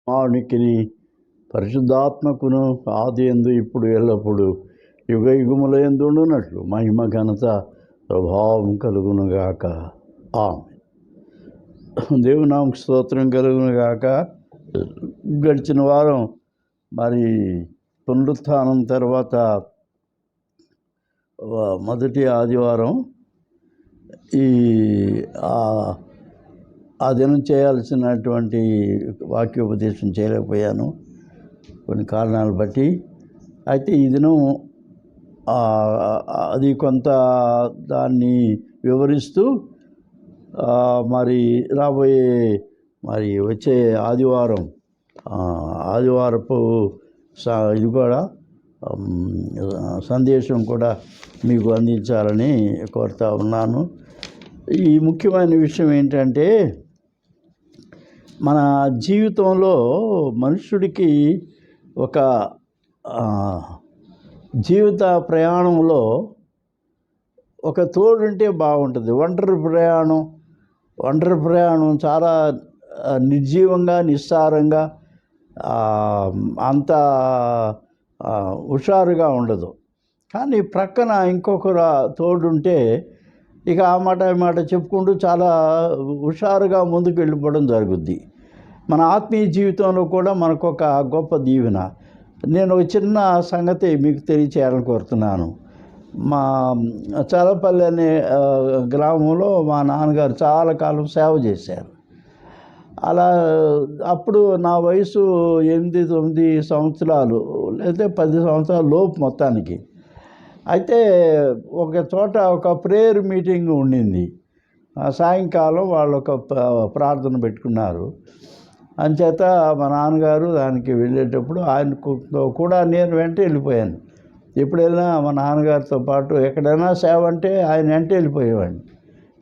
మానికిని పరిశుద్ధాత్మకును ఆదియందు ఇప్పుడు ఎల్లప్పుడు యుగ యుగముల యందుండునట్లు మహిమ ఘనత ప్రభావం కలుగునుగాక. ఆమేన్. దేవునామకు స్తోత్రం కలుగునుగాక. గడిచిన వారం మరి పునరుత్థానం తర్వాత మొదటి ఆదివారం ఆ దినం చేయాల్సినటువంటి వాక్యోపదేశం చేయలేకపోయాను కొన్ని కారణాలు బట్టి. అయితే ఈ దినం అది కొంత దాన్ని వివరిస్తూ మరి రాబోయే మరి వచ్చే ఆదివారపు ఇది కూడా సందేశం కూడా మీకు అందించాలని కోరుతా ఉన్నాను. ఈ ముఖ్యమైన విషయం ఏంటంటే, మన జీవితంలో మనుషుడికి ఒక జీవిత ప్రయాణంలో ఒక తోడుంటే బాగుంటుంది. ఒంటరి ప్రయాణం చాలా నిర్జీవంగా, నిస్సారంగా, అంత హుషారుగా ఉండదు. కానీ ప్రక్కన ఇంకొకరు తోడుంటే ఇక ఆ మాట చెప్పుకుంటూ చాలా హుషారుగా ముందుకు వెళ్ళిపోవడం జరుగుద్ది. మన ఆత్మీయ జీవితంలో కూడా మనకు ఒక గొప్ప దీవెన. నేను ఒక చిన్న సంగతి మీకు తెలియచేయాలని కోరుతున్నాను. మా చలపల్లి అనే గ్రామంలో మా నాన్నగారు చాలా కాలం సేవ చేశారు. అలా అప్పుడు నా వయసు 8-9 సంవత్సరాలు లేదా 10 సంవత్సరాల లోపు మొత్తానికి. అయితే ఒక చోట ఒక ప్రేయర్ మీటింగ్ ఉండింది. సాయంకాలం వాళ్ళు ఒక ప్రార్థన పెట్టుకున్నారు. అంచేత మా నాన్నగారు దానికి వెళ్ళేటప్పుడు ఆయనతో కూడా నేను వెంట వెళ్ళిపోయాను. ఎప్పుడైనా మా నాన్నగారితో పాటు ఎక్కడైనా సేవ అంటే ఆయన వెంట వెళ్ళిపోయేవాడిని,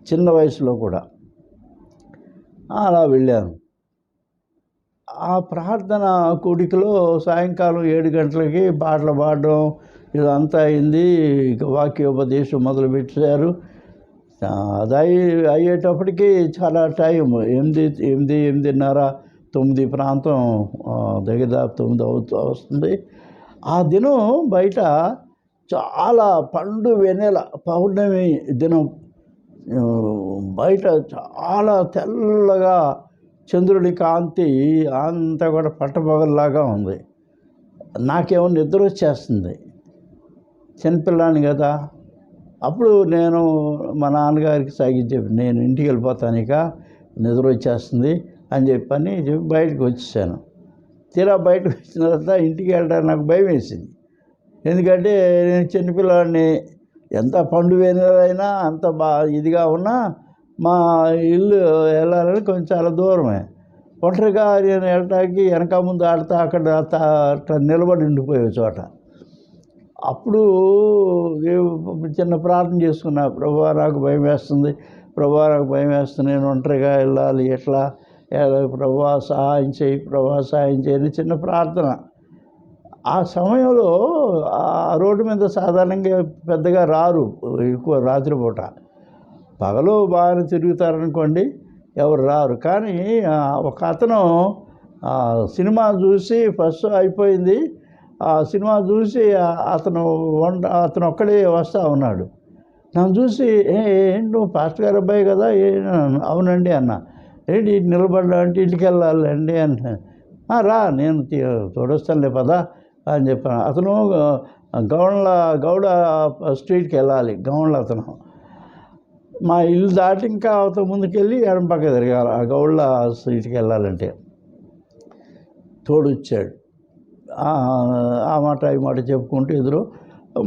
చిన్న వయసులో కూడా. అలా వెళ్ళాను. ఆ ప్రార్థన కూడికలో సాయంకాలం 7 గంటలకి పాటలు పాడడం ఇదంతా అయింది. ఇక వాక్యోపదేశం మొదలుపెట్టారు. అది అయ్యేటప్పటికి చాలా టైం 8-8:30, 9 ప్రాంతం, దగ్గర 9 అవుతూ వస్తుంది. ఆ దినం బయట చాలా పండు వెన్నెల పౌర్ణమి దినం. బయట చాలా తెల్లగా చంద్రుడి కాంతి అంతా కూడా పట్టపగల్లాగా ఉంది. నాకేమో నిద్ర వచ్చేస్తుంది, చిన్నపిల్లాన్ని కదా. అప్పుడు నేను మా నాన్నగారికి సాగించాను, నేను ఇంటికి వెళ్ళిపోతాను, ఇక నిద్ర వచ్చేస్తుంది అని చెప్పని బయటకు వచ్చేసాను. తీరా బయటకు వచ్చిన తర్వాత ఇంటికి వెళ్ళడానికి నాకు భయం వేసింది. ఎందుకంటే నేను చిన్నపిల్లాడిని, ఎంత పండు వెన్నెలైనా అంత ఇదిగా ఉన్నా మా ఇల్లు వెళ్ళాలని కొంచెం చాలా దూరమే. ఒంటరిగా నేను వెళ్ళటానికి వెనక ముందు ఆడుతా అక్కడ నిలబడి ఉండిపోయే చోట. అప్పుడు చిన్న ప్రార్థన చేసుకున్నా, ప్రభువా నాకు భయం వేస్తుంది, నేను ఒంటరిగా వెళ్ళాలి, ఎట్లా ప్రభువా సహాయం చేయి చిన్న ప్రార్థన. ఆ సమయంలో ఆ రోడ్డు మీద సాధారణంగా పెద్దగా రారు, ఎక్కువ రాత్రిపూట. పగలు బాగా తిరుగుతారనుకోండి, ఎవరు రారు. కానీ ఒక అతను సినిమా చూసి ఫస్ట్ అయిపోయింది, ఆ సినిమా చూసి అతను ఒక్కడే వస్తూ ఉన్నాడు. నన్ను చూసి ఏంటి నువ్వు పాస్టర్ గారు అబ్బాయి కదా? అవునండి అన్న. ఏంటి నిలబడ్డా అంటే ఇంటికి వెళ్ళాలండి అంటే, రా నేను తోడొస్తానులే పదా అని చెప్పాను. అతను గౌడ స్ట్రీట్కి వెళ్ళాలి. అతను మా ఇల్లు దాటి ఇంకా అవతల ముందుకెళ్ళి ఎడం పక్క తిరగాలి ఆ గౌళ్ళ స్ట్రీట్కి వెళ్ళాలంటే. తోడొచ్చాడు. ఆ మాట ఈ మాట చెప్పుకుంటూ ఎదురు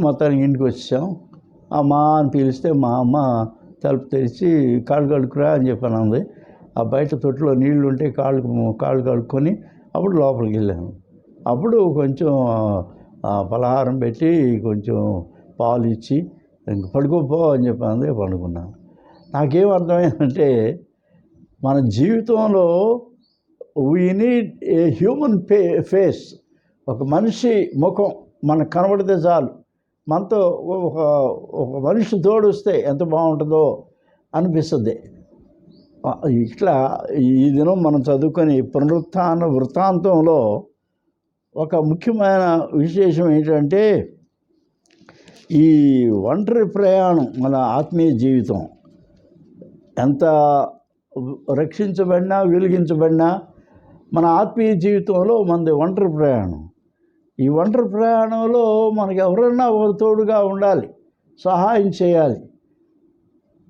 మొత్తానికి ఇంటికి వచ్చాం. అమ్మా అని పిలిస్తే మా అమ్మ తలుపు తెరిచి కాళ్ళు కడుక్కురా అని చెప్పాను అంది. ఆ బయట తొట్టులో నీళ్లు ఉంటే కాళ్ళు కడుక్కొని అప్పుడు లోపలికి వెళ్ళాను. అప్పుడు కొంచెం పలహారం పెట్టి కొంచెం పాలు ఇచ్చి ఇంక పడుకోపో అని చెప్పాను. పడుకున్నాను. నాకేం అర్థమైందంటే, మన జీవితంలో we need a human face. ఒక మనిషి ముఖం మనకు కనబడితే చాలు. మనతో ఒక మనిషి తోడొస్తే ఎంత బాగుంటుందో అనిపిస్తుంది. ఇట్లా ఈ దినం మనం చదువుకొని పునరుత్థాన వృత్తాంతంలో ఒక ముఖ్యమైన విశేషం ఏంటంటే ఈ ఒంటరి ప్రయాణం మన ఆత్మీయ జీవితం ఎంత రక్షించబడినా వెలిగించబడినా మన ఆత్మీయ జీవితంలో మనది ఒంటరి ప్రయాణం. ఈ ఒంటరి ప్రయాణంలో మనకి ఎవరన్నా ఒకరు తోడుగా ఉండాలి, సహాయం చేయాలి.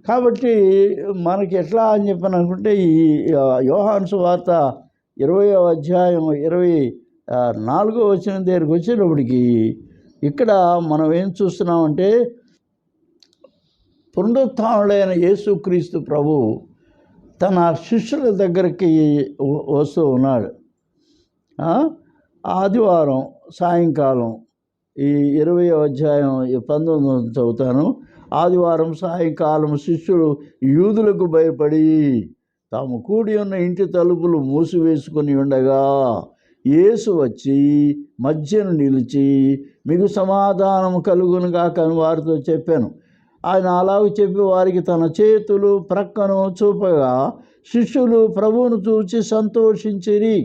కాబట్టి మనకి ఎట్లా అని చెప్పని అనుకుంటే ఈ యోహాను సువార్త 20వ అధ్యాయం 24వ వచనం దగ్గరికి వచ్చేటప్పటికి ఇక్కడ మనం ఏం చూస్తున్నామంటే పునరుత్థానుడైన యేసుక్రీస్తు ప్రభు తన శిష్యుల దగ్గరికి వస్తూ ఉన్నాడు. ఆదివారం సాయంకాలం ఈ 20వ అధ్యాయం 19 చదువుతాను. ఆదివారం సాయంకాలం శిష్యులు యూదులకు భయపడి తాము కూడి ఉన్న ఇంటి తలుపులు మూసివేసుకొని ఉండగా యేసు వచ్చి మధ్యను నిలిచి మీకు సమాధానం కలుగునుగాక అని వారితో చెప్పాను. ఆయన అలాగ చెప్పి వారికి తన చేతులు ప్రక్కను చూపగా శిష్యులు ప్రభువును చూచి సంతోషించిరి.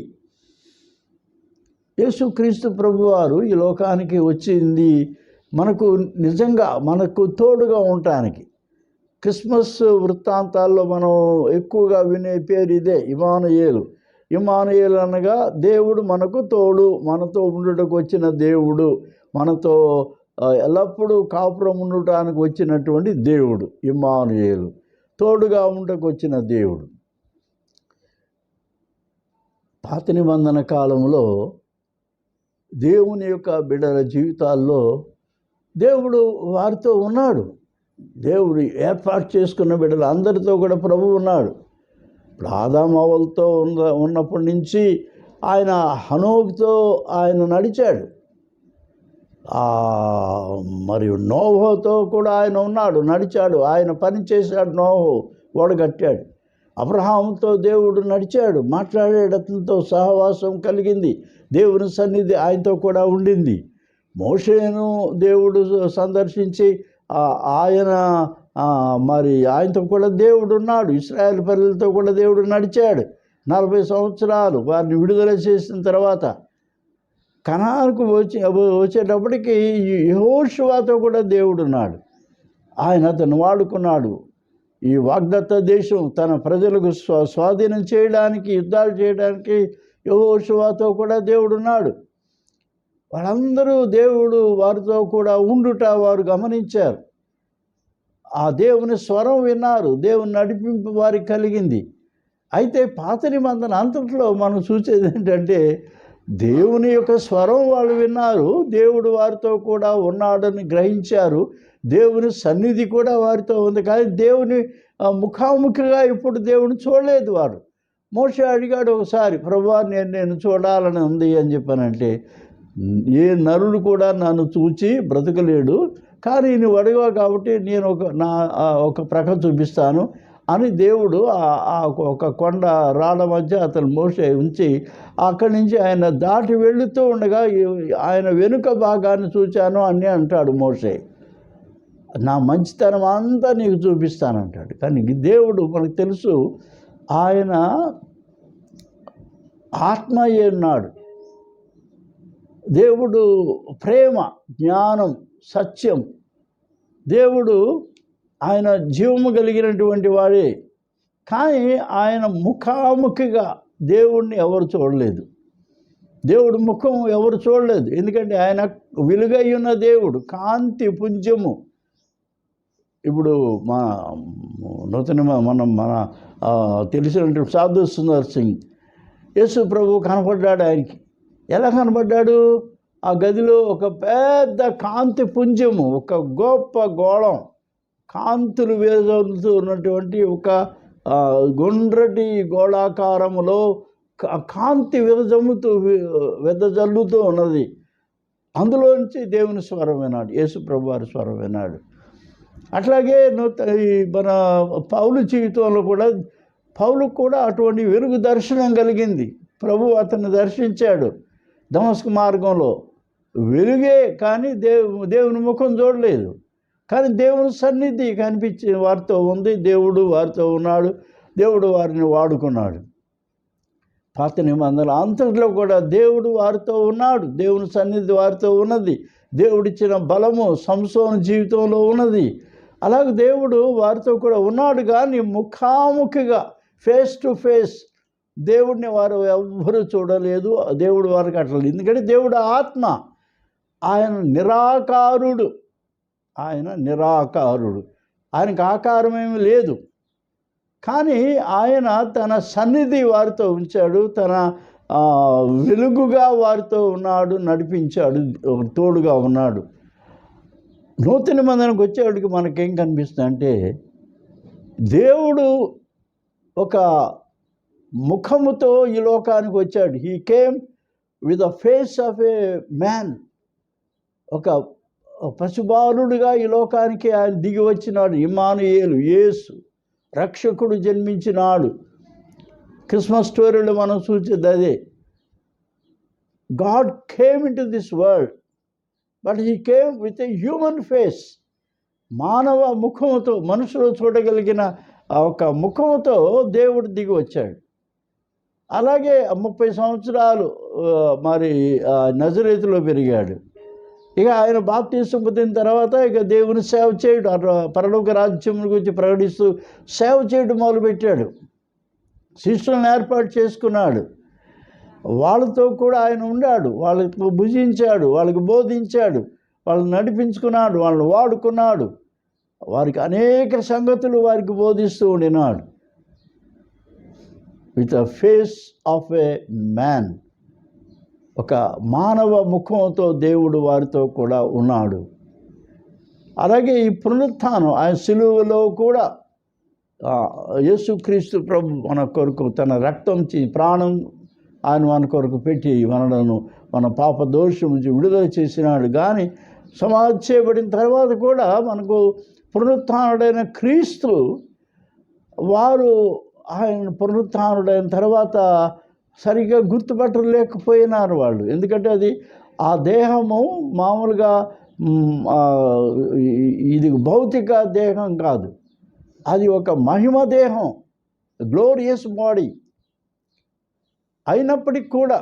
యేసుక్రీస్తు ప్రభువారు ఈ లోకానికి వచ్చింది మనకు నిజంగా మనకు తోడుగా ఉండటానికి. క్రిస్మస్ వృత్తాంతాల్లో మనం ఎక్కువగా వినే పేరు ఇదే, ఇమ్మానుయేలు. ఇమ్మానుయేలు అనగా దేవుడు మనకు తోడు, మనతో ఉండటకు వచ్చిన దేవుడు, మనతో ఎల్లప్పుడూ కాపురం ఉండటానికి వచ్చినటువంటి దేవుడు ఇమ్మానుయేలు, తోడుగా ఉండటకు వచ్చిన దేవుడు. పాత నిబంధన కాలంలో దేవుని యొక్క బిడ్డల జీవితాల్లో దేవుడు వారితో ఉన్నాడు. దేవుడు ఏర్పాటు చేసుకున్న బిడ్డలు అందరితో కూడా ప్రభు ఉన్నాడు. ఇప్పుడు ఆదాము హవ్వలతో ఉన్నప్పటి నుంచి ఆయన హనోకుతో ఆయన నడిచాడు. మరియు నోహోతో కూడా ఆయన ఉన్నాడు, నడిచాడు. ఆయన పని చేశాడు, నోహో ఓడగట్టాడు. అబ్రహాముతో దేవుడు నడిచాడు, మాట్లాడాడు, అతనితో సహవాసం కలిగింది, దేవుని సన్నిధి ఆయనతో కూడా ఉండింది. మోషేను దేవుడు సందర్శించి ఆయన మరి ఆయనతో కూడా దేవుడు ఉన్నాడు. ఇశ్రాయేలు ప్రజలతో కూడా దేవుడు నడిచాడు 40 సంవత్సరాలు. వారిని విడుదల చేసిన తర్వాత కనానుకు వచ్చేటప్పటికి యెహోషువతో కూడా దేవుడు ఉన్నాడు. ఆయన అతను వాడుకున్నాడు. ఈ వాగ్దత్త దేశం తన ప్రజలకు స్వాధీనం చేయడానికి, యుద్ధాలు చేయడానికి యెహోషువతో కూడా దేవుడు ఉన్నాడు. వాళ్ళందరూ దేవుడు వారితో కూడా ఉండుట వారు గమనించారు. ఆ దేవుని స్వరం విన్నారు, దేవుని నడిపింపు వారికి కలిగింది. అయితే పాత నిబంధన అంతట్లో మనం చూసేది ఏంటంటే దేవుని యొక్క స్వరం వాళ్ళు విన్నారు, దేవుడు వారితో కూడా ఉన్నాడని గ్రహించారు, దేవుని సన్నిధి కూడా వారితో ఉంది. కానీ దేవుని ముఖాముఖిగా ఇప్పుడు దేవుని చూడలేదు వారు. మోషే అడిగాడు ఒకసారి, ప్రభువా నేను చూడాలని ఉంది అని చెప్పానంటే, ఏ నరుడు కూడా నన్ను చూచి బ్రతకలేడు, కానీ నువ్వు అడిగావు కాబట్టి నేను ఒక ప్రక్క చూపిస్తాను అని దేవుడు ఒక కొండ రాళ్ళ మధ్య అతను మోషే ఉంచి అక్కడి నుంచి ఆయన దాటి వెళుతూ ఉండగా ఆయన వెనుక భాగాన్ని చూచాను అని అంటాడు మోషే. నా మంచితనం అంతా నీకు చూపిస్తానంటాడు. కానీ దేవుడు మనకు తెలుసు ఆయన ఆత్మ ఉన్నాడు. దేవుడు ప్రేమ, జ్ఞానం, సత్యం. దేవుడు ఆయన జీవము కలిగినటువంటి వాడే. కానీ ఆయన ముఖాముఖిగా దేవుణ్ణి ఎవరు చూడలేదు, దేవుడు ముఖం ఎవరు చూడలేదు. ఎందుకంటే ఆయన వెలుగై ఉన్న దేవుడు, కాంతి పుంజము. ఇప్పుడు మన తెలిసినటువంటి సాధు సుందర్ సింగ్ యేసు ప్రభు కనపడ్డాడు. ఆయనకి ఎలా కనపడ్డాడు? ఆ గదిలో ఒక పెద్ద కాంతి పుంజము, ఒక గొప్ప గోళం, కాంతులు వెదజల్లుతూ ఉన్నటువంటి ఒక గుండ్రటి గోళాకారములో కాంతి వెదజల్లుతూ ఉన్నది. అందులోంచి దేవుని స్వరం విన్నాడు, యేసు ప్రభు వారి స్వరం విన్నాడు. అట్లాగే మన పౌలు జీవితంలో కూడా పౌలుకు కూడా అటువంటి వెలుగు దర్శనం కలిగింది. ప్రభు అతన్ని దర్శించాడు దమస్కు మార్గంలో. వెలుగే, కానీ దేవుని ముఖం చూడలేదు. కానీ దేవుని సన్నిధి కనిపించి వారితో ఉంది, దేవుడు వారితో ఉన్నాడు. దేవుడు వారిని వాడుకున్నాడు. పాత నిబంధనలు అంతట్లో కూడా దేవుడు వారితో ఉన్నాడు. దేవుని సన్నిధి వారితో ఉన్నది. దేవుడిచ్చిన బలము సంసోను జీవితంలో ఉన్నది. అలాగే దేవుడు వారితో కూడా ఉన్నాడు. కానీ ముఖాముఖిగా ఫేస్ టు ఫేస్ దేవుడిని వారు ఎవ్వరూ చూడలేదు. దేవుడు వారికి అట్లా, ఎందుకంటే దేవుడు ఆత్మ, ఆయన నిరాకారుడు. ఆయనకు ఆకారం ఏమీ లేదు. కానీ ఆయన తన సన్నిధి వారితో ఉంచాడు. తన వెలుగుగా వారితో ఉన్నాడు, నడిపించాడు, తోడుగా ఉన్నాడు. నూతన నిబంధనకు వచ్చేవాడికి మనకేం కనిపిస్తుంది అంటే, దేవుడు ఒక ముఖముతో ఈ లోకానికి వచ్చాడు. He came with the face of a man. ఒక పశుబాలుడిగా ఈ లోకానికి ఆయన దిగి వచ్చినాడు. ఇమ్మానుయేలు, యేసు రక్షకుడు జన్మించినాడు. క్రిస్మస్ స్టోరీలో మనం చూసేది అదే. God came in to this world, but he came with a human face. మానవ ముఖముతో, మనుషులు చూడగలిగిన ఒక ముఖముతో దేవుడు దిగి వచ్చాడు. అలాగే 30 సంవత్సరాలు మరి నజరేతులో పెరిగాడు. ఇక ఆయన బాప్తిసం పొందిన తర్వాత ఇక దేవుని సేవ చేయడం, పరలోక రాజ్యం గురించి ప్రకటిస్తూ సేవ చేయడం మొదలుపెట్టాడు. శిష్యులను ఏర్పాటు చేసుకున్నాడు. వాళ్ళతో కూడా ఆయన ఉన్నాడు. వాళ్ళకు భుజించాడు, వాళ్ళకి బోధించాడు, వాళ్ళని నడిపించుకున్నాడు, వాళ్ళని వాడుకున్నాడు. వారికి అనేక సంగతులు వారికి బోధిస్తూ ఉండినాడు. With a face of a man, ఒక మానవ ముఖంతో దేవుడు వారితో కూడా ఉన్నాడు. అలాగే ఈ పునరుత్థానం, ఆయన సిలువలో కూడా యేసుక్రీస్తు ప్రభు మన కొరకు తన రక్తం ప్రాణం ఆయన మన కొరకు పెట్టి మనలను మన పాప దోషం నుంచి విడుదల చేసినాడు. కానీ సమాధి చేయబడిన తర్వాత కూడా మనకు పునరుత్థానుడైన క్రీస్తు వారు ఆయన పునరుత్థానుడైన తర్వాత సరిగ్గా గుర్తుపట్టలేకపోయినారు వాళ్ళు. ఎందుకంటే అది ఆ దేహము మామూలుగా ఇది భౌతిక దేహం కాదు, అది ఒక మహిమ దేహం, గ్లోరియస్ బాడీ. అయినప్పటికీ కూడా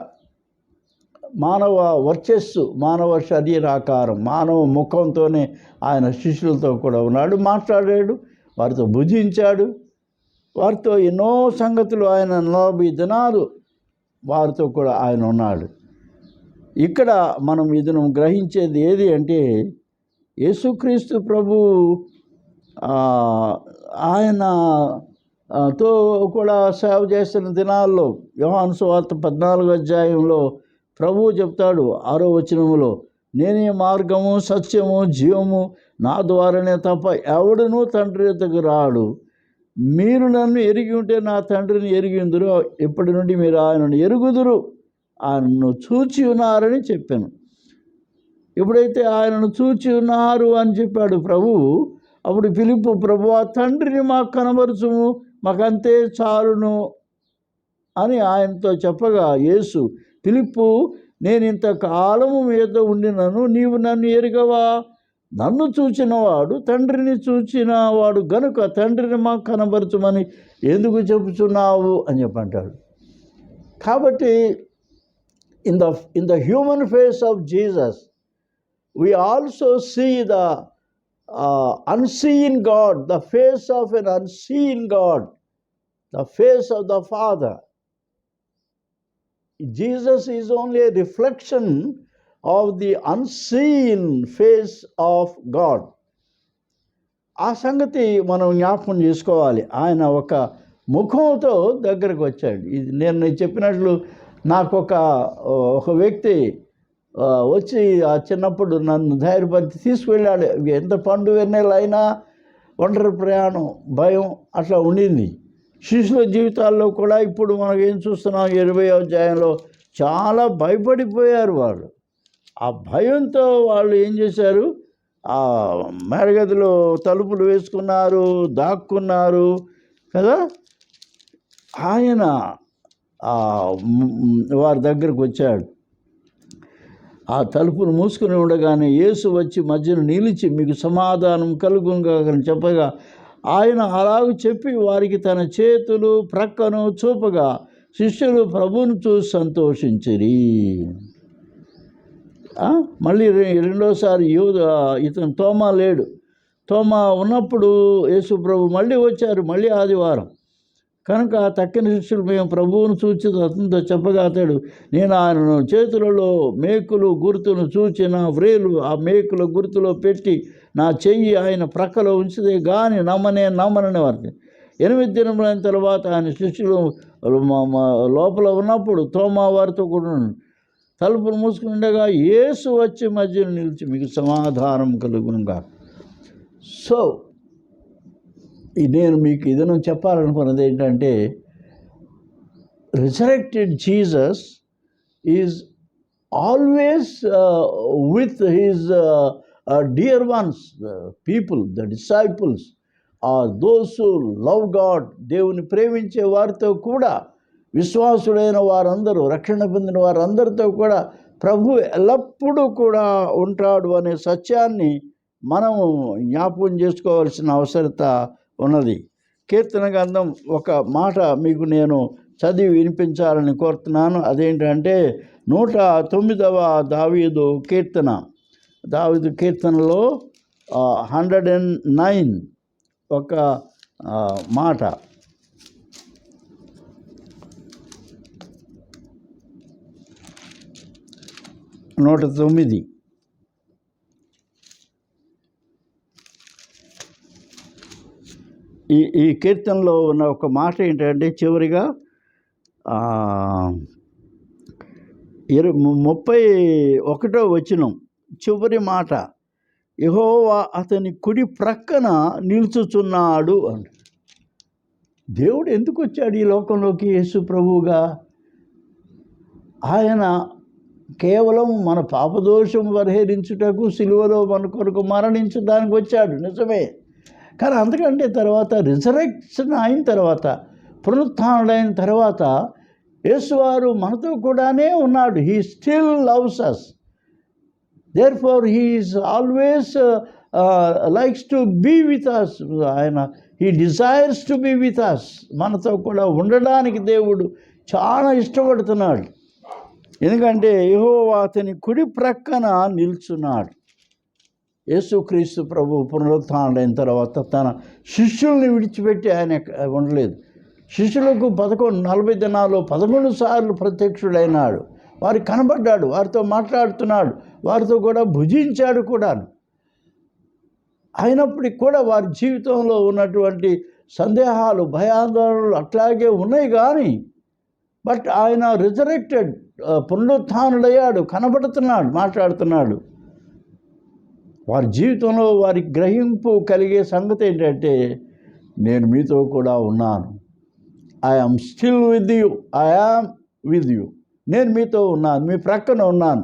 మానవ వర్చస్సు, మానవ శరీరాకారం, మానవ ముఖంతోనే ఆయన శిష్యులతో కూడా ఉన్నాడు, మాట్లాడాడు, వారితో భుజించాడు, వారితో ఎన్నో సంగతులు, ఆయన 40 దినాలు వారితో కూడా ఆయన ఉన్నాడు. ఇక్కడ మనం ఇది గ్రహించేది ఏది అంటే, యేసుక్రీస్తు ప్రభు ఆయనతో కూడా సేవ చేస్తున్న దినాల్లో యోహాను సువార్త 14వ అధ్యాయంలో ప్రభువు చెప్తాడు 6వ వచనములో, నేనే మార్గము సత్యము జీవము, నా ద్వారానే తప్ప ఎవడునూ తండ్రి యొద్దకు రాడు. మీరు నన్ను ఎరిగి ఉంటే నా తండ్రిని ఎరిగి ఉందురు, ఇప్పటి నుండి మీరు ఆయనను ఎరుగుదురు, ఆయనను చూచి ఉన్నారని చెప్పాను. ఎప్పుడైతే ఆయనను చూచి ఉన్నారు అని చెప్పాడు ప్రభువు, అప్పుడు ఫిలిప్పు, ప్రభువా తండ్రిని మాకు కనబరుచుము, మాకంతే చాలును అని ఆయనతో చెప్పగా, యేసు, ఫిలిప్పు, నేను ఇంతకాలము మీద ఉండినను నీవు నన్ను ఎరుగవా? నన్ను చూచినవాడు తండ్రిని చూచినవాడు గనుక తండ్రిని మాకు కనబరచుమని ఎందుకు చెప్పుచున్నావు అని చెప్పంటాడు. కాబట్టి in the human face of Jesus we also see the unseen God, the face of an unseen God, the face of the Father. Jesus is only a reflection of the unseen face of God. ఆ సంగతి మనం జ్ఞాపకం చేసుకోవాలి. ఆయన ఒక ముఖంతో దగ్గరకు వచ్చాడు. ఇది నేను చెప్పినట్లు నాకు ఒక వ్యక్తి వచ్చి ఆ చిన్నప్పుడు నన్ను ధైర్యపరిచి తీసుకువెళ్ళాడు. ఎంత పండు వెన్నెలైనా ఒంటరి ప్రయాణం, భయం అట్లా ఉండింది. శిశుల జీవితాల్లో కూడా ఇప్పుడు మనం ఏం చూస్తున్నాం, 20వ అధ్యాయంలో చాలా భయపడిపోయారు వాళ్ళు. ఆ భయంతో వాళ్ళు ఏం చేశారు, ఆ మేడగదిలో తలుపులు వేసుకున్నారు, దాక్కున్నారు కదా. ఆయన వారి దగ్గరకు వచ్చాడు. ఆ తలుపును మూసుకుని ఉండగానే యేసు వచ్చి మధ్యను నిలిచి, మీకు సమాధానం కలుగుగా అని చెప్పగా ఆయన అలాగ చెప్పి వారికి తన చేతులు ప్రక్కను చూపగా శిష్యులు ప్రభువును చూసి సంతోషించిరి. మళ్ళీ రెండోసారి ఇతను తోమా లేడు. తోమా ఉన్నప్పుడు యేసు ప్రభు మళ్ళీ వచ్చారు, మళ్ళీ ఆదివారం కనుక తక్కిన శిష్యులు మేము ప్రభువును చూచి అతనితో చెప్పగా అతడు, నేను ఆయనను చేతులలో మేకులు గుర్తును చూచి నా వ్రేలు ఆ మేకుల గుర్తులో పెట్టి నా చెయ్యి ఆయన ప్రక్కలో ఉంచితే గాని నమ్మనని వారికి. 8 దినములైన తర్వాత ఆయన శిష్యులు లోపల ఉన్నప్పుడు తోమా వారితో కూడా తలుపులు మూసుకుని ఉండగా యేసు వచ్చి మధ్యలో నిలిచి మీకు సమాధానం కలుగునుగా. సో నేను మీకు ఇదనం చెప్పాలనుకున్నది ఏంటంటే, resurrected Jesus is always with his dear ones, people, the disciples are those who love God. దేవుని ప్రేమించే వారితో కూడా, విశ్వాసులైన వారందరూ, రక్షణ పొందిన వారందరితో కూడా ప్రభు ఎల్లప్పుడూ కూడా ఉంటాడు అనే సత్యాన్ని మనము జ్ఞాపకం చేసుకోవాల్సిన అవసరత ఉన్నది. కీర్తన గ్రంథం ఒక మాట మీకు నేను చదివి వినిపించాలని కోరుతున్నాను. అదేంటంటే 109వ దావీదు కీర్తనలో 109 ఒక మాట. నూట 9 ఈ కీర్తనలో ఉన్న ఒక మాట ఏంటంటే చివరిగా 31వ వచనం చివరి మాట, యెహోవా అతని కుడి ప్రక్కన నిలుచుచున్నాడు అంట. దేవుడు ఎందుకు వచ్చాడు ఈ లోకంలోకి యేసు ప్రభువుగా? ఆయన కేవలం మన పాపదోషం పరిహరించుటకు సిలువలో మన కొరకు మరణించడానికి వచ్చాడు, నిజమే. కానీ అంతకంటే తర్వాత రిజరెక్షన్ అయిన తర్వాత, పునరుత్థానుడైన తర్వాత యేసువారు మనతో కూడానే ఉన్నాడు. He still loves us. Therefore he is always likes to be with us. He desires to be with us. మనతో కూడా ఉండడానికి దేవుడు చాలా ఇష్టపడుతున్నాడు. ఎందుకంటే యెహోవా అతని కుడి ప్రక్కన నిల్చున్నాడు. యేసుక్రీస్తు ప్రభు పునరుత్థానుడైన తర్వాత తన శిష్యుల్ని విడిచిపెట్టి ఆయన ఉండలేదు. శిష్యులకు 40 దినాల్లో 11 సార్లు ప్రత్యక్షుడైనాడు. వారికి కనబడ్డాడు, వారితో మాట్లాడుతున్నాడు, వారితో కూడా భుజించాడు కూడా. అయినప్పటికీ కూడా వారి జీవితంలో ఉన్నటువంటి సందేహాలు, భయాందోళనలు అట్లాగే ఉన్నాయి. కానీ బట్ ఆయన రిజరెక్టెడ్, పునరుత్థానుడయ్యాడు, కనబడుతున్నాడు, మాట్లాడుతున్నాడు. వారి జీవితంలో వారికి గ్రహింపు కలిగే సంగతి ఏంటంటే, నేను మీతో కూడా ఉన్నాను. I am still with you, I am with you. నేను మీతో ఉన్నాను, మీ ప్రక్కన ఉన్నాను.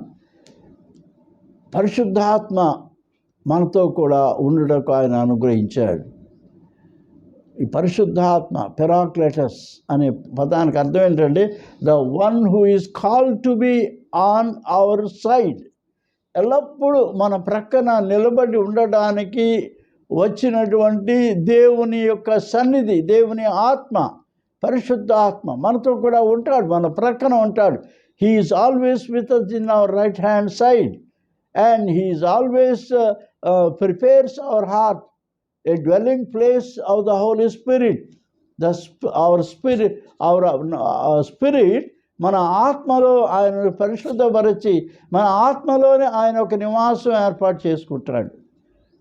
పరిశుద్ధాత్మ మనతో కూడా ఉండుటకు ఆయన అనుగ్రహించాడు. ఈ పరిశుద్ధాత్మ, పెరాక్లెటస్ అనే పదానికి అర్థం ఏంటంటే, the one who is called to be on our side. ఎల్లప్పుడూ మన ప్రక్కన నిలబడి ఉండడానికి వచ్చినటువంటి దేవుని యొక్క సన్నిధి, దేవుని ఆత్మ, పరిశుద్ధ ఆత్మ మనతో కూడా ఉంటాడు, మన ప్రక్కన ఉంటాడు. He is always with us in our right hand side and he is always prepares our heart, a dwelling place of the Holy Spirit. Our spirit మన ఆత్మలో ఆయన పరిశుద్ధపరిచి, మన ఆత్మలోనే ఆయన ఒక నివాసం ఏర్పాటు చేసుకుంటాడు.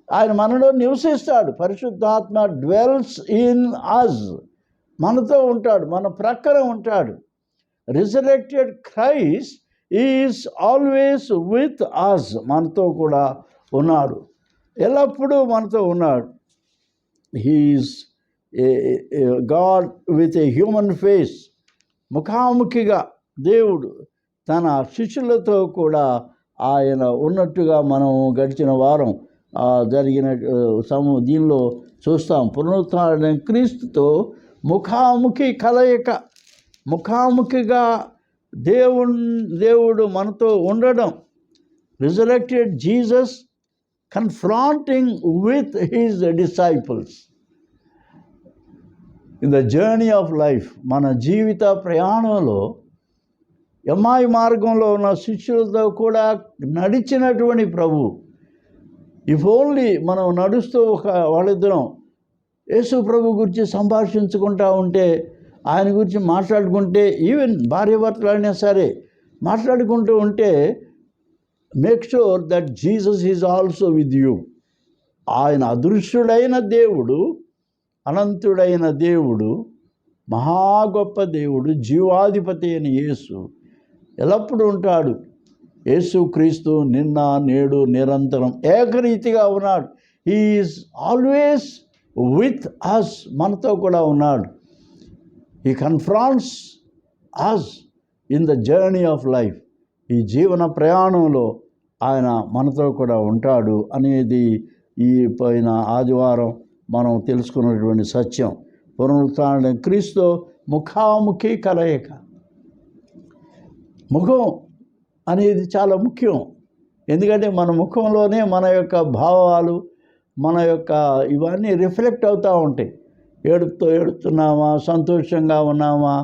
ఆయన మనలో నివసిస్తాడు. పరిశుద్ధాత్మ డ్వెల్స్ ఇన్ అస్, మనతో ఉంటాడు, మన ప్రక్కన ఉంటాడు. Resurrected Christ is always with us, మనతో కూడా ఉన్నాడు, ఎల్లప్పుడూ మనతో ఉన్నాడు. He is a God with a human face. ముఖాముఖిగా దేవుడు తన శిష్యులతో కూడా ఆయన ఉన్నట్టుగా మనం గడిచిన వారం జరిగిన దీనిలో చూస్తాం. పునరుత్థాన క్రీస్తుతో ముఖాముఖి కలయిక, ముఖాముఖిగా దేవుడు మనతో ఉండడం. Resurrected Jesus confronting with his disciples. In the journey of life, మన జీవిత ప్రయాణంలో ఎమ్మాయి మార్గంలో ఉన్న శిష్యులతో కూడా నడిచినటువంటి ప్రభు. ఇఫ్ ఓన్లీ మనం నడుస్తూ వాళ్ళిద్దరం యేసు ప్రభు గురించి సంభాషించుకుంటూ ఉంటే, ఆయన గురించి మాట్లాడుకుంటే, ఈవెన్ భార్యాభర్తలైనా సరే మాట్లాడుకుంటూ ఉంటే, make sure that Jesus is also with you. ఆయన అదృశ్యుడైన దేవుడు, అనంతుడైన దేవుడు, మహా గొప్ప దేవుడు, జీవాధిపతి అయిన యేసు ఎల్లప్పుడూ ఉంటాడు. యేసు క్రీస్తు నిన్న నేడు నిరంతరం ఏకరీతిగా ఉన్నాడు. He is always with us, మనతో కూడా ఉన్నాడు. He confronts us in the journey of life. ఈ జీవన ప్రయాణంలో ఆయన మనతో కూడా ఉంటాడు అనేది ఈ పోయిన ఆదివారం మనం తెలుసుకున్నటువంటి సత్యం. పునరుత్థాన క్రీస్తు ముఖాముఖి కలయిక. ముఖం అనేది చాలా ముఖ్యం. ఎందుకంటే మన ముఖంలోనే మన యొక్క భావాలు, మన యొక్క ఇవన్నీ రిఫ్లెక్ట్ అవుతూ ఉంటాయి. ఏడుస్తున్నామా, సంతోషంగా ఉన్నామా,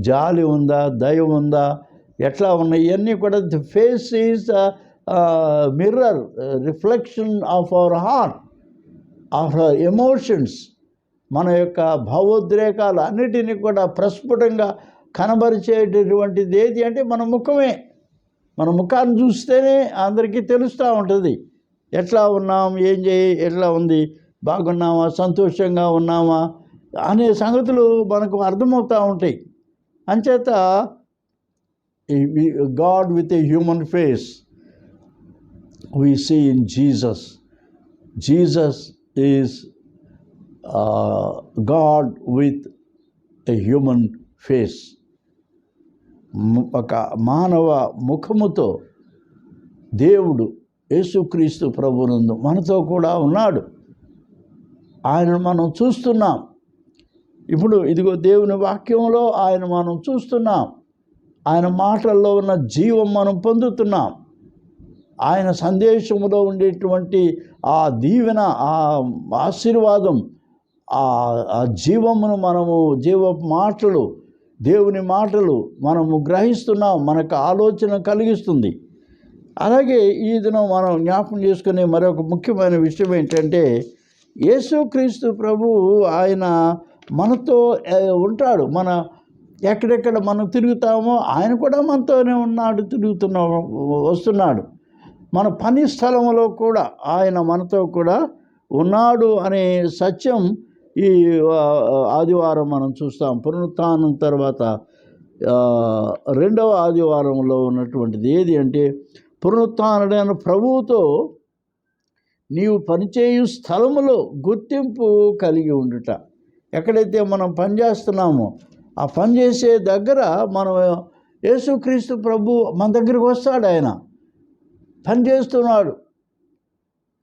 జాలి ఉందా, దయ ఉందా, ఎట్లా ఉన్నాయి, ఇవన్నీ కూడా the face is mirror reflection of our heart, of our emotions. మన యొక్క భావోద్రేకాలు అన్నిటినీ కూడా ప్రస్ఫుటంగా కనబరిచేటటువంటిది ఏది అంటే మన ముఖమే. మన ముఖాన్ని చూస్తేనే అందరికీ తెలుస్తూ ఉంటుంది ఎట్లా ఉన్నాం, ఎట్లా ఉంది, బాగున్నామా, సంతోషంగా ఉన్నామా అనే సంగతులు మనకు అర్థమవుతూ ఉంటాయి. అంచేత God with a human face we see in Jesus. Jesus is God with a human face. ఒక మానవ ముఖముతో దేవుడు యేసుక్రీస్తు ప్రభువునందు మనతో కూడా ఉన్నాడు. ఆయనను మనం చూస్తున్నాం. ఇప్పుడు ఇదిగో దేవుని వాక్యంలో ఆయన మనం చూస్తున్నాం. ఆయన మాటల్లో ఉన్న జీవం మనం పొందుతున్నాం. ఆయన సందేశంలో ఉండేటువంటి ఆ దీవెన, ఆ ఆశీర్వాదం, ఆ జీవమును మనము, మాటలు, దేవుని మాటలు మనము గ్రహిస్తున్నాం. మనకు ఆలోచన కలిగిస్తుంది. అలాగే ఈ దినం మనం జ్ఞాపకం చేసుకునే మరొక ముఖ్యమైన విషయం ఏంటంటే, యేసుక్రీస్తు ప్రభు ఆయన మనతో ఉంటాడు. మన ఎక్కడెక్కడ మనం తిరుగుతామో ఆయన కూడా మనతోనే ఉన్నాడు, వస్తున్నాడు. మన పని స్థలంలో కూడా ఆయన మనతో కూడా ఉన్నాడు అనే సత్యం ఈ ఆదివారం మనం చూస్తాం. పునరుత్థానం తర్వాత రెండవ ఆదివారంలో ఉన్నటువంటిది ఏది అంటే, పునరుత్థానుడైన ప్రభువుతో నీవు పనిచేయు స్థలములో గుర్తింపు కలిగి ఉండుట. ఎక్కడైతే మనం పనిచేస్తున్నామో ఆ పనిచేసే దగ్గర మనం యేసుక్రీస్తు ప్రభు మన దగ్గరికి వస్తాడు. ఆయన పని చేస్తున్నాడు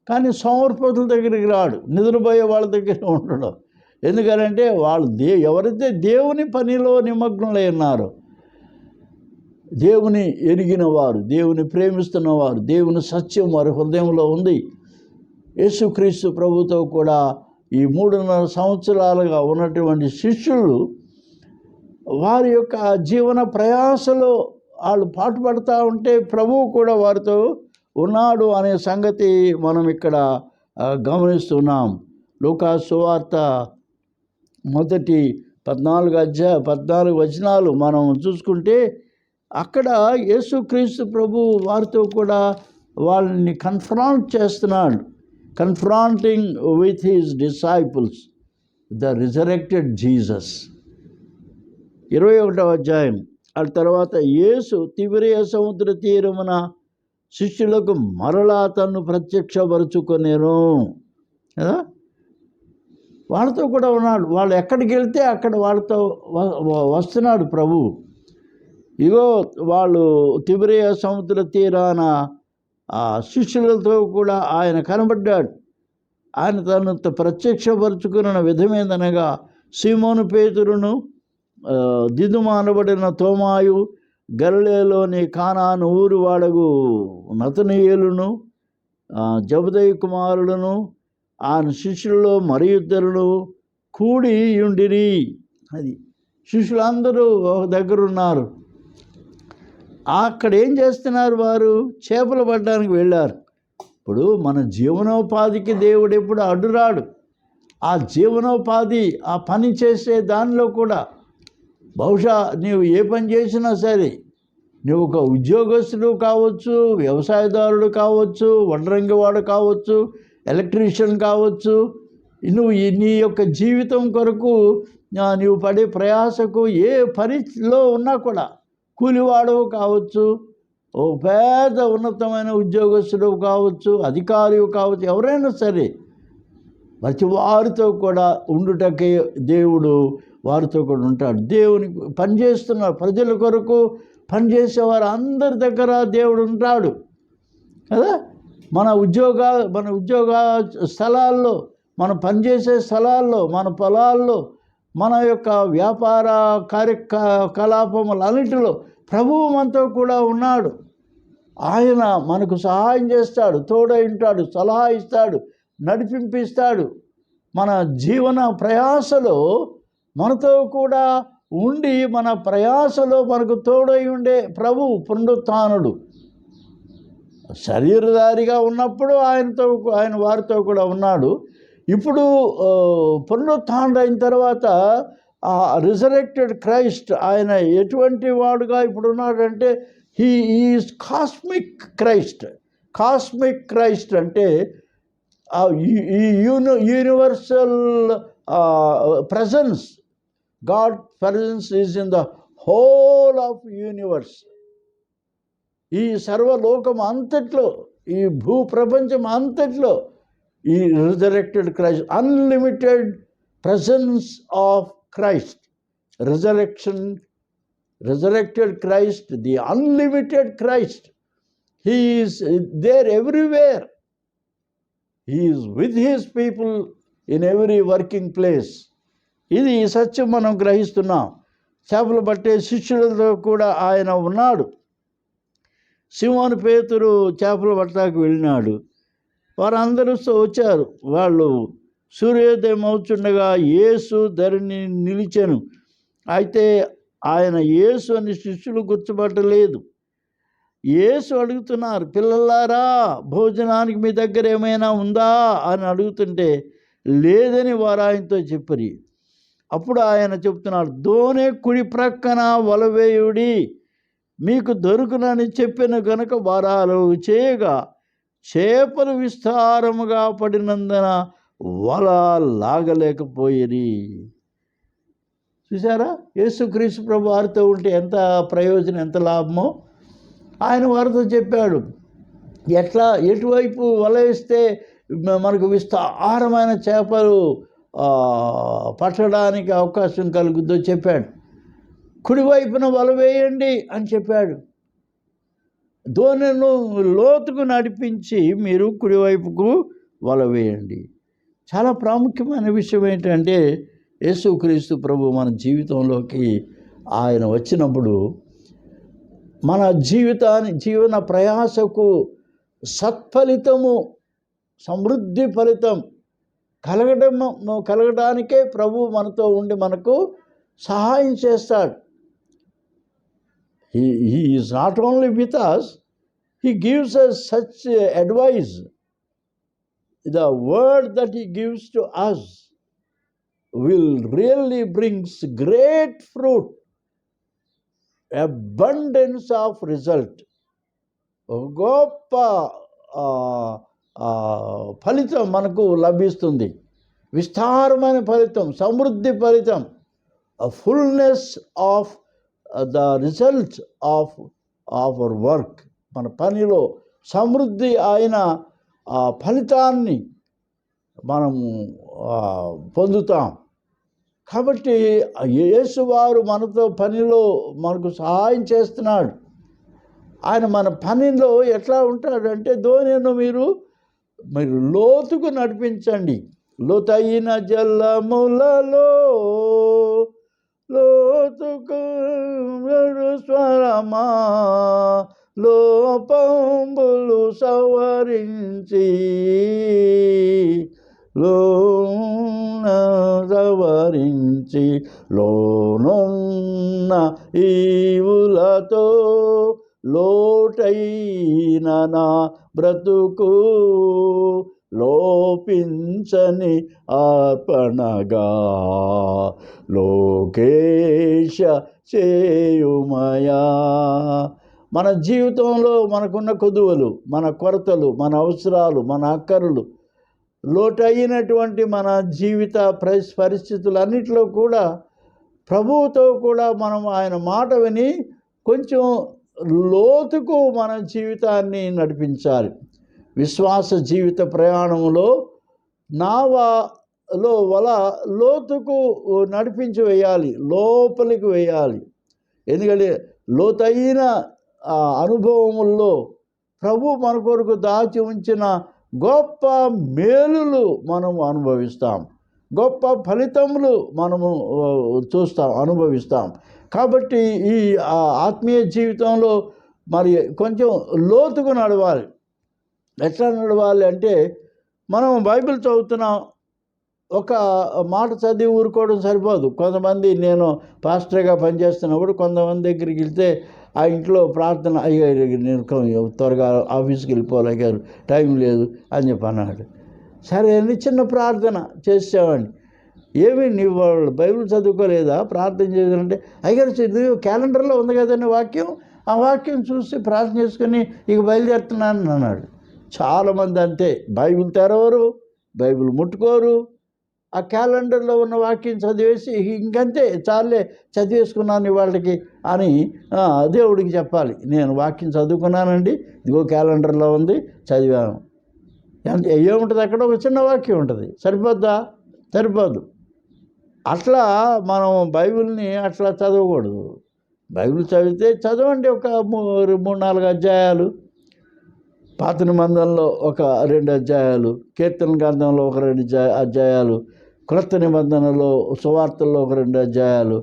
కానీ సోమరిపోతుల దగ్గరికి రాడు, నిద్రపోయే వాళ్ళ దగ్గర ఉండడు. ఎందుకంటే వాళ్ళు ఎవరైతే దేవుని పనిలో నిమగ్నలై ఉన్నారో, దేవుని ఎరిగిన వారు, దేవుని ప్రేమిస్తున్నవారు, దేవుని సత్యం వారి హృదయంలో ఉంది. యేసుక్రీస్తు ప్రభుతో కూడా ఈ 3.5 సంవత్సరాలుగా ఉన్నటువంటి శిష్యులు వారి యొక్క జీవన ప్రయాసలో వాళ్ళు పాటుపడుతూ ఉంటే ప్రభువు కూడా వారితో ఉన్నాడు అనే సంగతి మనం ఇక్కడ గమనిస్తున్నాం. లూకా సువార్త మొదటి 14 వచనాలు మనం చూసుకుంటే అక్కడ యేసుక్రీస్తు ప్రభు వారితో కూడా వాళ్ళని కన్ఫ్రాంట్ చేస్తున్నాడు. Confronting with his disciples the resurrected Jesus. 21వ అధ్యాయం. ఆ తర్వాత యేసు తిబెరియ సముద్ర తీరమున శిష్యులకు మరలా తన్ను ప్రత్యక్షపరుచుకొనేను కదా. వాళ్ళతో కూడా ఉన్నాడు. వాళ్ళు ఎక్కడికి వెళ్తే అక్కడ వాళ్ళతో వస్తున్నాడు ప్రభు. ఇగో వాళ్ళు తిబెరియ సముద్ర తీరాన ఆ శిష్యులతో కూడా ఆయన కనబడ్డాడు. ఆయన తను ప్రత్యక్షపరుచుకున్న విధమేదనగా సీమోను పేతురును, దిదుమ అనబడిన తోమాయు, గలిలయలోని కానాను ఊరు వాడగు నతనీయులను, జబదయి కుమారులను, ఆయన శిష్యులలో మరి ఇద్దరును, కూడి ఉండిరి. అది శిష్యులందరూ ఒక దగ్గర ఉన్నారు. అక్కడ ఏం చేస్తున్నారు? వారు చేపలు పట్టడానికి వెళ్ళారు. ఇప్పుడు మన జీవనోపాధికి దేవుడు ఎప్పుడు అడ్డురాడు. ఆ జీవనోపాధి, ఆ పని చేసే దానిలో కూడా బహుశా నీవు ఏ పని చేసినా సరే, నువ్వు ఒక ఉద్యోగస్తుడు కావచ్చు, వ్యవసాయదారుడు కావచ్చు, వడ్రంగివాడు కావచ్చు, ఎలక్ట్రీషియన్ కావచ్చు, నువ్వు నీ యొక్క జీవితం కొరకు నువ్వు పడే ప్రయాసకు ఏ పనిలో ఉన్నా కూడా, కూలివాడు కావచ్చు, ఓ పెద్ద ఉన్నతమైన ఉద్యోగస్తుడు కావచ్చు, అధికారి కావచ్చు, ఎవరైనా సరే ప్రతి వారితో కూడా ఉండుటకే దేవుడు వారితో కూడా ఉంటాడు. దేవుని పనిచేస్తున్నారు, ప్రజల కొరకు పనిచేసేవారు అందరి దగ్గర దేవుడు ఉంటాడు కదా. మన ఉద్యోగ స్థలాల్లో, మనం పనిచేసే స్థలాల్లో, మన పొలాల్లో, మన యొక్క వ్యాపార కార్యకలాపములన్నిటిలో ప్రభువు మనతో కూడా ఉన్నాడు. ఆయన మనకు సహాయం చేస్తాడు, తోడై ఉంటాడు, సలహా ఇస్తాడు, నడిపింపిస్తాడు. మన జీవన ప్రయాసలో మనతో కూడా ఉండి, మన ప్రయాసలో మనకు తోడై ఉండే ప్రభువు పునరుత్థానుడు. శరీరధారిగా ఉన్నప్పుడు ఆయన వారితో కూడా ఉన్నాడు. ఇప్పుడు పునరుత్థానుడు అయిన తర్వాత రిజరెక్టెడ్ క్రైస్ట్ ఆయన ఎటువంటి వాడుగా ఇప్పుడు ఉన్నాడంటే he is cosmic Christ. Cosmic Christ అంటే ఈ universal presence. God presence is in the whole of universe. ఈ సర్వలోకం అంతట్లో, ఈ భూప్రపంచం అంతట్లో ఈ resurrected Christ, unlimited presence of Christ, resurrected Christ, the unlimited Christ. He is there everywhere. He is with his people in every working place. ఇది సత్యం మనం గ్రహిస్తున్నాం. చేపలు పట్టే శిష్యులతో కూడా ఆయన ఉన్నాడు. సిమోను పేతురు చేపలు పట్టడానికి వెళ్ళినాడు. వారందరూ వచ్చారు. వాళ్ళు సూర్యోదయం అవుతుండగా యేసు ధరిని నిలిచెను. అయితే ఆయన యేసు అని శిష్యులు గుర్తుపట్టలేదు. యేసు అడుగుతున్నారు, పిల్లలారా భోజనానికి మీ దగ్గర ఏమైనా ఉందా అని అడుగుతుంటే లేదని వారు ఆయనతో చెప్పరి. అప్పుడు ఆయన చెప్తున్నాడు, దోణి కుడి ప్రక్కన వలవేయుడి, మీకు దొరుకునని చెప్పిన గనుక వారాలు చేయగా చేపలు విస్తారముగా పడినందున వల లాగలేకపోయిరి. చూసారా, యేసుక్రీస్తు ప్రభు వారితో ఉంటే ఎంత ప్రయోజనం, ఎంత లాభమో. ఆయన వారితో చెప్పాడు ఎటువైపు వల వేస్తే మనకు విస్తారమైన చేపలు పట్టడానికి అవకాశం కలుగుద్దో చెప్పాడు. కుడివైపున వల వేయండి అని చెప్పాడు. దోణిను లోతుకు నడిపించి మీరు కుడివైపుకు వల వేయండి. చాలా ప్రాముఖ్యమైన విషయం ఏంటంటే, యేసుక్రీస్తు ప్రభు మన జీవితంలోకి ఆయన వచ్చినప్పుడు మన జీవన ప్రయాసకు సత్ఫలితము, సమృద్ధి ఫలితం కలగడానికే ప్రభు మనతో ఉండి మనకు సహాయం చేస్తాడు. He is not only with us, he gives us such advice. The word that he gives to us will really brings great fruit, abundance of result. గొప్ప ఫలితం మనకు లభిస్తుంది. విస్తారమైన ఫలితం, సమృద్ధి ఫలితం, fullness of the result of our work. మన పనిలో సమృద్ధి అయిన ఫలితాన్ని మనము పొందుతాం. కాబట్టి యేసువారు మనతో పనిలో మనకు సహాయం చేస్తున్నాడు. ఆయన మన పనిలో ఎట్లా ఉంటాడంటే, దోణిను మీరు లోతుకు నడిపించండి. లోతైన జలములలో లోతుకు స్వరమా లోపంబులు సవరించి లోన సవరించి లోనున్న ఈవులతో లోటైన నా బ్రతుకు లోపించని అర్పణగా లోకేశ చేయుమయా. మన జీవితంలో మనకున్న కొదువలు, మన కొరతలు, మన అవసరాలు, మన అక్కర్లు, లోటైనటువంటి మన జీవిత పరిస్థితులన్నిటిలో కూడా ప్రభువుతో కూడా మనం ఆయన మాట విని కొంచెం లోతుకు మన జీవితాన్ని నడిపించాలి. విశ్వాస జీవిత ప్రయాణంలో నావలో వల లోతుకు నడిపించి వేయాలి, లోపలికి వేయాలి. ఎందుకంటే లోతైన అనుభవముల్లో ప్రభు మన కొరకు దాచి ఉంచిన గొప్ప మేలులు మనము అనుభవిస్తాం, గొప్ప ఫలితములు మనము అనుభవిస్తాం. కాబట్టి ఈ ఆత్మీయ జీవితంలో మరి కొంచెం లోతుకు నడవాలి. ఎట్లా నడవాలి అంటే, మనం బైబిల్ చదువుతున్నాం, ఒక మాట చదివి ఊరుకోవడం సరిపోదు. కొంతమంది, నేను పాస్టర్గా పనిచేస్తున్నప్పుడు కొంతమంది దగ్గరికి వెళ్తే ఆ ఇంట్లో ప్రార్థన, అయ్యో నేను త్వరగా ఆఫీస్కి వెళ్ళిపోలేగారు, టైం లేదు అని చెప్పి అన్నాడు. సరే అని చిన్న ప్రార్థన చేసేవాడిని. ఏమి నీవు వాళ్ళు బైబిల్ చదువుకోలేదా, ప్రార్థన చేయాలంటే, అయ్యారు చదువు క్యాలెండర్లో ఉంది కదండి వాక్యం, ఆ వాక్యం చూసి ప్రార్థన చేసుకుని ఇక బయలుదేరుతున్నాను అన్నాడు. చాలామంది అంతే, బైబిల్ తెరవరు, బైబిల్ ముట్టుకోరు, ఆ క్యాలెండర్లో ఉన్న వాక్యం చదివేసి ఇంకంతే చాలే చదివేసుకున్నాను వాళ్ళకి అని దేవుడికి చెప్పాలి. నేను వాక్యం చదువుకున్నానండి, ఇదిగో క్యాలెండర్లో ఉంది, చదివాను. ఏముంటుంది అక్కడ? ఒక చిన్న వాక్యం ఉంటుంది, సరిపోద్దా? సరిపోదు. అట్లా మనం బైబిల్ని అట్లా చదవకూడదు. బైబిల్ చదివితే చదవండి, ఒక 3-4 అధ్యాయాలు, పాత నిబంధనలో ఒక 2 అధ్యాయాలు, కీర్తన గ్రంథంలో ఒక 2 అధ్యాయాలు, క్రొత్త నిబంధనలో సువార్తల్లో ఒక 2 అధ్యాయాలు,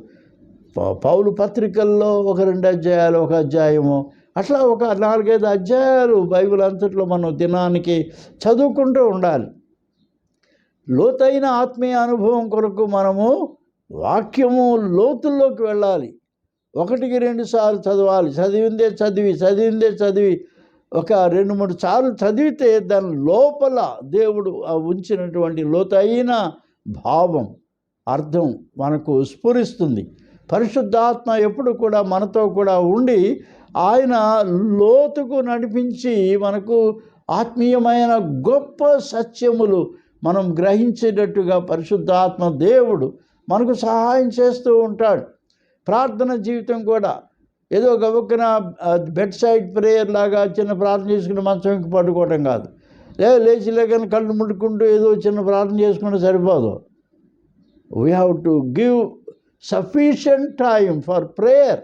పౌలు పత్రికల్లో ఒక 2 అధ్యాయాలు, ఒక అధ్యాయము, అట్లా ఒక 4-5 అధ్యాయాలు బైబిల్ అంతట్లో మనం దినానికి చదువుకుంటూ ఉండాలి. లోతైన ఆత్మీయ అనుభవం కొరకు మనము వాక్యము లోతుల్లోకి వెళ్ళాలి. 1-2 సార్లు చదవాలి. చదివిందే చదివి ఒక 2-3 సార్లు చదివితే దాని లోపల దేవుడు ఉంచినటువంటి లోతైన భావం, అర్థం మనకు స్ఫురిస్తుంది. పరిశుద్ధాత్మ ఎప్పుడు కూడా మనతో కూడా ఉండి ఆయన లోతుకు నడిపించి మనకు ఆత్మీయమైన గొప్ప సత్యములు మనం గ్రహించేటట్టుగా పరిశుద్ధాత్మ దేవుడు మనకు సహాయం చేస్తూ ఉంటాడు. ప్రార్థన జీవితం కూడా ఏదో గబుక్కున బెడ్ సైడ్ ప్రేయర్ లాగా చిన్న ప్రార్థన చేసుకుని మంచంకి పడుకోవడం కాదు. లేచి లేకని కళ్ళు ముట్టుకుంటూ ఏదో చిన్న ప్రార్థన చేసుకుంటే సరిపోదు. We have to give sufficient time for prayer.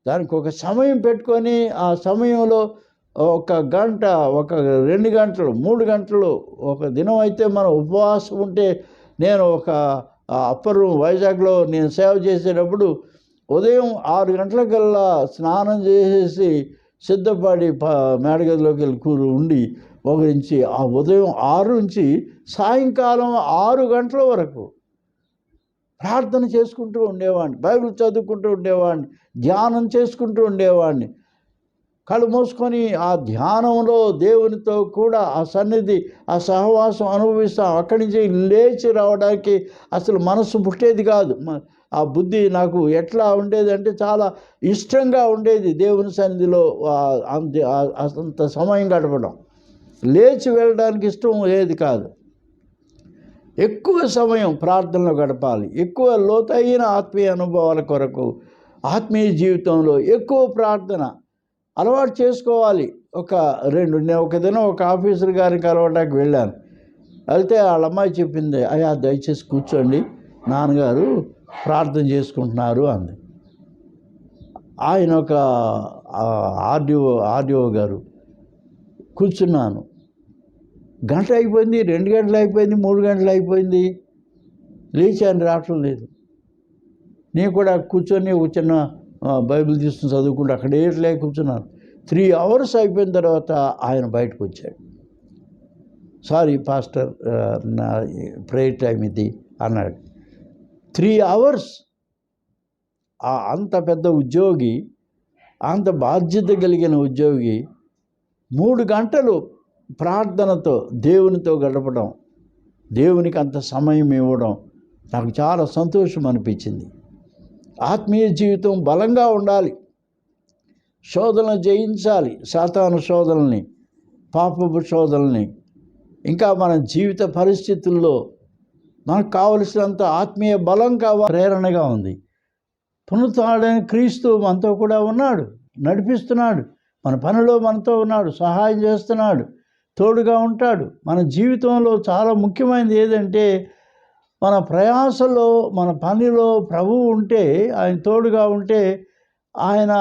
దానికి ఒక సమయం పెట్టుకొని ఆ సమయంలో 1 గంట, 2 గంటలు, 3 గంటలు, ఒక దినం అయితే మనం ఉపవాసం ఉంటే, నేను ఒక అప్పర్ వైజాగ్లో నేను సేవ చేసేటప్పుడు ఉదయం 6 గంటలకల్లా స్నానం చేసేసి సిద్ధపడి మేడగదిలోకి వెళ్ళి ఉండి ఒకరించి ఆ ఉదయం 6 నుంచి సాయంకాలం 6 గంటల వరకు ప్రార్థన చేసుకుంటూ ఉండేవాడిని, బైబిల్ చదువుకుంటూ ఉండేవాడిని, ధ్యానం చేసుకుంటూ ఉండేవాడిని. కళ్ళు మూసుకొని ఆ ధ్యానంలో దేవునితో కూడా ఆ సన్నిధి, ఆ సహవాసం అనుభవిస్తాం. అక్కడి నుంచి లేచి రావడానికి అసలు మనసు పుట్టేది కాదు. ఆ బుద్ధి నాకు ఎట్లా ఉండేది అంటే, చాలా ఇష్టంగా ఉండేది దేవుని సన్నిధిలో అంత సమయం గడపడం. లేచి వెళ్ళడానికి ఇష్టం లేదు కాదు. ఎక్కువ సమయం ప్రార్థనలో గడపాలి. ఎక్కువ లోతైన ఆత్మీయ అనుభవాల కొరకు ఆత్మీయ జీవితంలో ఎక్కువ ప్రార్థన అలవాటు చేసుకోవాలి. నేను ఒక దినం ఒక ఆఫీసర్ గారిని కలవడానికి వెళ్ళాను. వెళ్తే వాళ్ళ అమ్మాయి చెప్పింది, అయ్యా దయచేసి కూర్చోండి, నాన్నగారు ప్రార్థన చేసుకుంటున్నారు అంది. ఆయన ఒక ఆర్డీఓ గారు. కూర్చున్నాను. గంట అయిపోయింది, 2 గంటలు అయిపోయింది, 3 గంటలు అయిపోయింది, లేచాను, రావటం లేదు. నేను కూడా కూర్చొని చిన్న బైబిల్ తీసుకుని చదువుకుంటూ అక్కడే కూర్చున్నాను. 3 hours అయిపోయిన తర్వాత ఆయన బయటకు వచ్చాడు. సారీ పాస్టర్, నా ప్రేయర్ టైం ఇది అన్నాడు. 3 hours అంత పెద్ద ఉద్యోగి, అంత బాధ్యత కలిగిన ఉద్యోగి 3 గంటలు ప్రార్థనతో దేవునితో గడపడం, దేవునికి అంత సమయం ఇవ్వడం నాకు చాలా సంతోషం అనిపించింది. ఆత్మీయ జీవితం బలంగా ఉండాలి, శోధనలు జయించాలి, సాతాను శోధనల్ని, పాపపు శోధనల్ని. ఇంకా మన జీవిత పరిస్థితుల్లో మనకు కావలసినంత ఆత్మీయ బలం ప్రేరణగా ఉంది. పునరుత్థానుడైన క్రీస్తు మనతో కూడా ఉన్నాడు, నడిపిస్తున్నాడు, మన పనిలో మనతో ఉన్నాడు, సహాయం చేస్తున్నాడు, తోడుగా ఉంటాడు. మన జీవితంలో చాలా ముఖ్యమైనది ఏదంటే, మన ప్రయాసలో, మన పనిలో ప్రభువు ఉంటే, ఆయన తోడుగా ఉంటే, ఆయన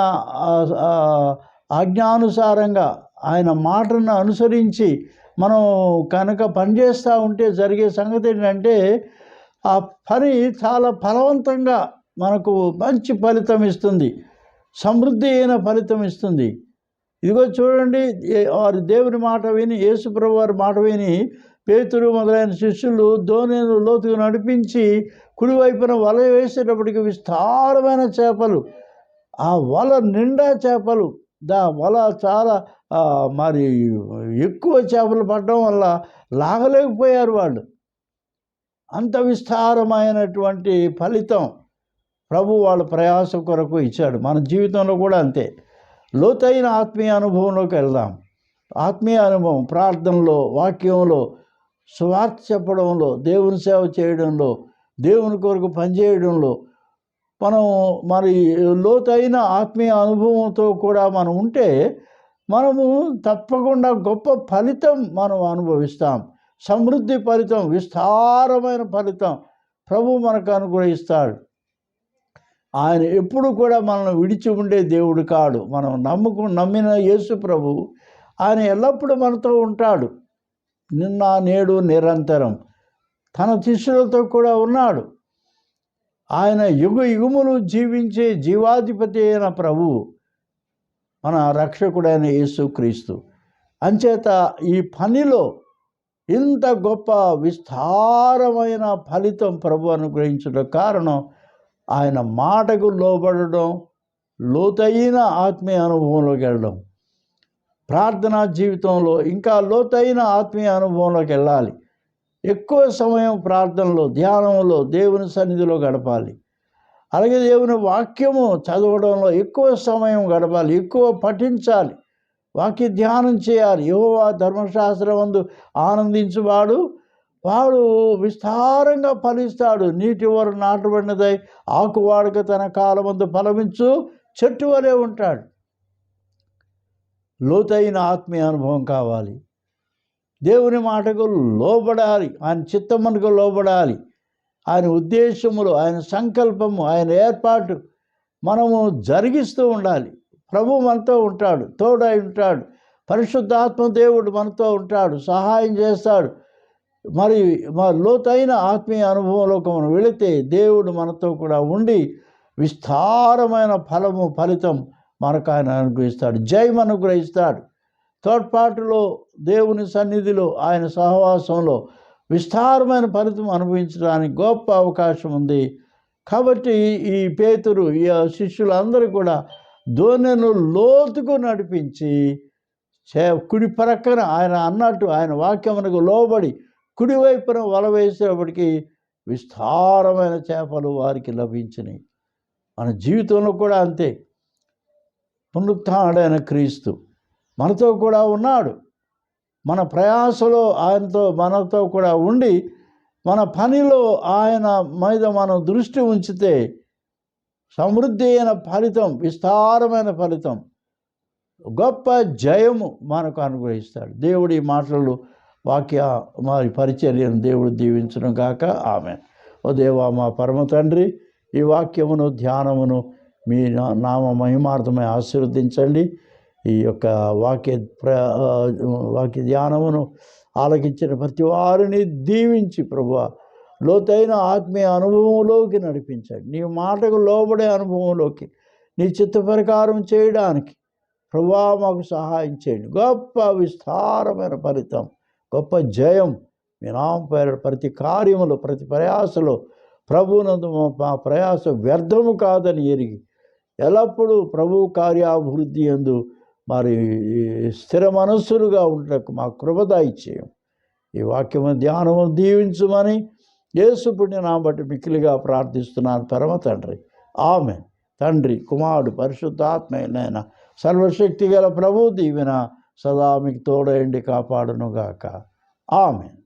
ఆజ్ఞానుసారంగా ఆయన మాటను అనుసరించి మనం కనుక పనిచేస్తూ ఉంటే జరిగే సంగతి ఏంటంటే, ఆ పని చాలా ఫలవంతంగా మనకు మంచి ఫలితం ఇస్తుంది, సమృద్ధి అయిన ఫలితం ఇస్తుంది. ఇదిగో చూడండి, వారి దేవుని మాట విని, యేసుప్రభు వారి మాట విని పేతురు మొదలైన శిష్యులు దోణిని లోతుకు నడిపించి కుడివైపున వల వేసేటప్పటికి విస్తారమైన చేపలు, ఆ వల నిండా చేపలు, వల చాలా మరి ఎక్కువ చేపలు పడడం వల్ల లాగలేకపోయారు వాళ్ళు. అంత విస్తారమైనటువంటి ఫలితం ప్రభు వాళ్ళ ప్రయాస కొరకు ఇచ్చాడు. మన జీవితంలో కూడా అంతే. లోతైన ఆత్మీయ అనుభవంలోకి వెళ్దాం. ఆత్మీయ అనుభవం ప్రార్థనలో, వాక్యంలో, సువార్త చెప్పడంలో, దేవుని సేవ చేయడంలో, దేవుని కొరకు పనిచేయడంలో మనం మరి లోతైన ఆత్మీయ అనుభవంతో కూడా మనం ఉంటే మనము తప్పకుండా గొప్ప ఫలితం మనం అనుభవిస్తాం. సమృద్ధి ఫలితం, విస్తారమైన ఫలితం ప్రభు మనకు అనుగ్రహిస్తాడు. ఆయన ఎప్పుడు కూడా మనల్ని విడిచి ఉండే దేవుడు కాడు. మనం నమ్మిన యేసు ప్రభు ఆయన ఎల్లప్పుడూ మనతో ఉంటాడు. నిన్న నేడు నిరంతరం తన శిష్యులతో కూడా ఉన్నాడు. ఆయన యుగములు జీవించే జీవాధిపతి అయిన ప్రభువు, మన రక్షకుడైన యేసుక్రీస్తు. అంచేత ఈ పనిలో ఇంత గొప్ప విస్తారమైన ఫలితం ప్రభు అనుగ్రహించడం కారణం ఆయన మాటకు లోబడడం, లోతైన ఆత్మీయ అనుభవంలోకి వెళ్ళడం. ప్రార్థనా జీవితంలో ఇంకా లోతైన ఆత్మీయ అనుభవంలోకి వెళ్ళాలి. ఎక్కువ సమయం ప్రార్థనలో, ధ్యానంలో, దేవుని సన్నిధిలో గడపాలి. అలాగే దేవుని వాక్యము చదవడంలో ఎక్కువ సమయం గడపాలి, ఎక్కువ పఠించాలి, వాక్య ధ్యానం చేయాలి. యెహోవా ధర్మశాస్త్రమందు ఆనందించువాడు వాడు విస్తారంగా ఫలిస్తాడు. నీటి వర నాటబడినదై ఆకువాడక తన కాలమందు ఫలమిచ్చు చెట్టు వలె ఉంటాడు. లోతైన ఆత్మీయ అనుభవం కావాలి. దేవుని మాటకు లోబడాలి, ఆయన చిత్తమునకు లోబడాలి. ఆయన ఉద్దేశములు, ఆయన సంకల్పము, ఆయన ఏర్పాటు మనము జరిగిస్తూ ఉండాలి. ప్రభు మనతో ఉంటాడు, తోడై ఉంటాడు. పరిశుద్ధాత్మ దేవుడు మనతో ఉంటాడు, సహాయం చేస్తాడు. మరి లోతైన ఆత్మీయ అనుభవంలోకి మనం వెళితే దేవుడు మనతో కూడా ఉండి విస్తారమైన ఫలితం మనకు ఆయన అనుగ్రహిస్తాడు, జయం అనుగ్రహిస్తాడు. తోడ్పాటులో, దేవుని సన్నిధిలో, ఆయన సహవాసంలో విస్తారమైన ఫలితం అనుభవించడానికి గొప్ప అవకాశం ఉంది. కాబట్టి ఈ పేతురు, ఈ శిష్యులందరూ కూడా దోణిను లోతుకు నడిపించి కుడి ప్రక్కన ఆయన అన్నట్టు ఆయన వాక్యమునకు లోబడి కుడివైపున వల వేసేటప్పటికి విస్తారమైన చేపలు వారికి లభించినాయి. మన జీవితంలో కూడా అంతే. పునరుత్థానుడైన క్రీస్తు మనతో కూడా ఉన్నాడు. మన ప్రయాసలో మనతో కూడా ఉండి, మన పనిలో ఆయన మీద మనం దృష్టి ఉంచితే సమృద్ధి అయిన ఫలితం, విస్తారమైన ఫలితం, గొప్ప జయము మనకు అనుగ్రహిస్తాడు. దేవుడి మాటలు, మరి పరిచర్యను దేవుడు దీవించును గాక. ఆమేన్. ఓ దేవా, మా పరమ తండ్రి, ఈ వాక్యమును, ధ్యానమును మీ నామ మహిమార్థమై ఆశీర్వదించండి. ఈ యొక్క వాక్య ధ్యానమును ఆలకించిన ప్రతి వారిని దీవించి ప్రభువా లోతైన ఆత్మీయ అనుభవంలోకి నడిపించండి. నీ మాటకు లోబడే అనుభవంలోకి, నీ చిత్త ప్రకారం చేయడానికి ప్రభువా మాకు సహాయం చేయండి. గొప్ప విస్తారమైన ఫలితం, గొప్ప జయం మీ నామం పేర ప్రతి కార్యములు ప్రతి ప్రయాసలో ప్రభువునందు మా ప్రయాస వ్యర్థము కాదని ఎరిగి ఎల్లప్పుడూ ప్రభు కార్యాభివృద్ధి యందు మరి స్థిర మనస్సులుగా ఉండటకు మా కృప దయచేయం. ఈ వాక్యము ధ్యానము దీవించుమని యేసు పుణ్యనామం బట్టి మిక్కిలిగా ప్రార్థిస్తున్నాను పరమ తండ్రి. ఆమేన్. తండ్రి, కుమారుడు, పరిశుద్ధాత్మైన సర్వశక్తి గల ప్రభు దీవెన సదా మీకు తోడయండి కాపాడునుగాక. ఆమేన్.